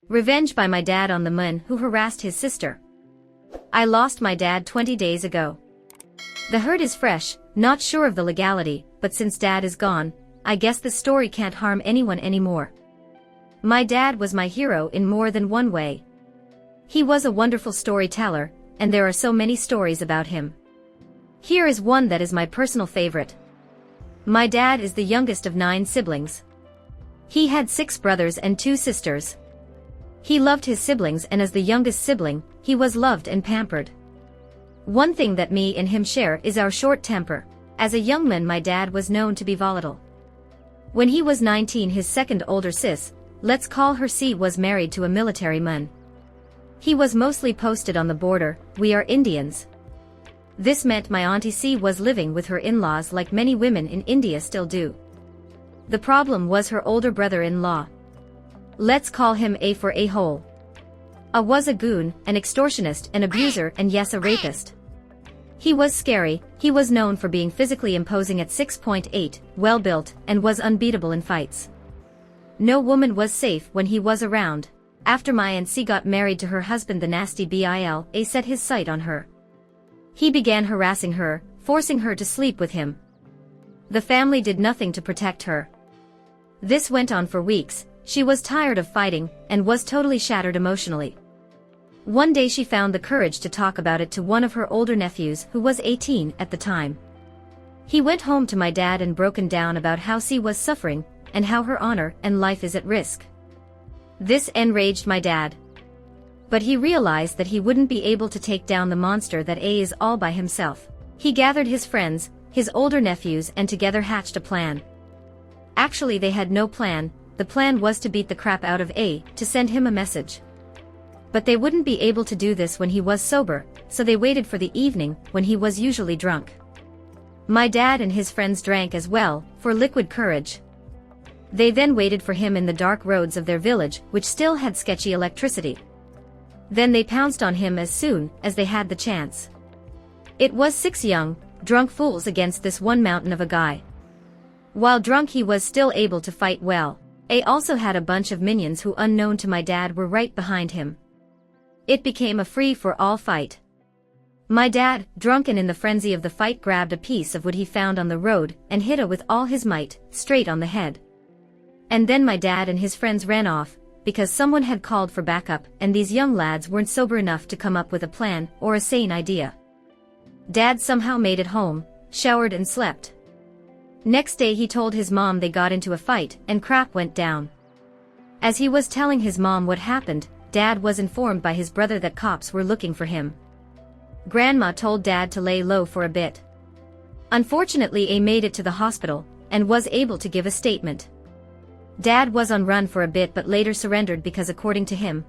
Revenge by my dad on the man who harassed his sister. I lost my dad 20 days ago. The hurt is fresh, not sure of the legality, but since dad is gone, I guess this story can't harm anyone anymore. My dad was my hero in more than one way. He was a wonderful storyteller, and there are so many stories about him. Here is one that is my personal favorite. My dad is the youngest of 9 siblings. He had 6 brothers and 2 sisters. He loved his siblings, and as the youngest sibling, he was loved and pampered. One thing that me and him share is our short temper. As a young man, my dad was known to be volatile. When he was 19, his second older sis, let's call her C, was married to a military man. He was mostly posted on the border. We are Indians. This meant my auntie C was living with her in-laws like many women in India still do. The problem was her older brother-in-law. Let's call him A for a-hole. A was a goon, an extortionist, an abuser, and yes, a rapist. He was scary. He was known for being physically imposing at 6'8", well-built, and was unbeatable in fights. No woman was safe when he was around. After my Aunt C got married to her husband, the nasty Bill A set his sight on her. He began harassing her, forcing her to sleep with him. The family did nothing to protect her. This went on for weeks. She was tired of fighting, and was totally shattered emotionally. One day she found the courage to talk about it to one of her older nephews, who was 18 at the time. He went home to my dad and broken down about how C was suffering, and how her honor and life is at risk. This enraged my dad. But he realized that he wouldn't be able to take down the monster that A is all by himself. He gathered his friends, his older nephews, and together hatched a plan. Actually, they had no plan. The plan was to beat the crap out of A, to send him a message. But they wouldn't be able to do this when he was sober, so they waited for the evening, when he was usually drunk. My dad and his friends drank as well, for liquid courage. They then waited for him in the dark roads of their village, which still had sketchy electricity. Then they pounced on him as soon as they had the chance. It was 6 young, drunk fools against this one mountain of a guy. While drunk, he was still able to fight well. A also had a bunch of minions who, unknown to my dad, were right behind him. It became a free-for-all fight. My dad, drunk and in the frenzy of the fight, grabbed a piece of wood he found on the road and hit A with all his might, straight on the head. And then my dad and his friends ran off, because someone had called for backup, and these young lads weren't sober enough to come up with a plan or a sane idea. Dad somehow made it home, showered and slept. Next day he told his mom they got into a fight, and crap went down. As he was telling his mom what happened, Dad was informed by his brother that cops were looking for him. Grandma told Dad to lay low for a bit. Unfortunately, A made it to the hospital, and was able to give a statement. Dad was on run for a bit but later surrendered because, according to him,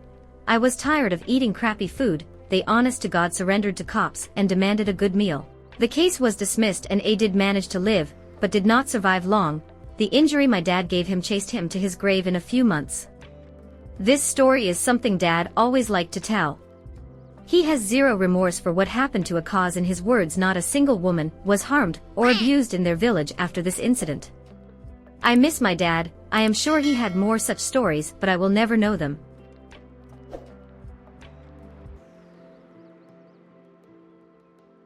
I was tired of eating crappy food. They honest to God surrendered to cops and demanded a good meal. The case was dismissed and A did manage to live, but did not survive long. The injury my dad gave him chased him to his grave in a few months. This story is something Dad always liked to tell. He has zero remorse for what happened to A. Cause, in his words, not a single woman was harmed or abused in their village after this incident. I miss my dad. I am sure he had more such stories, but I will never know them.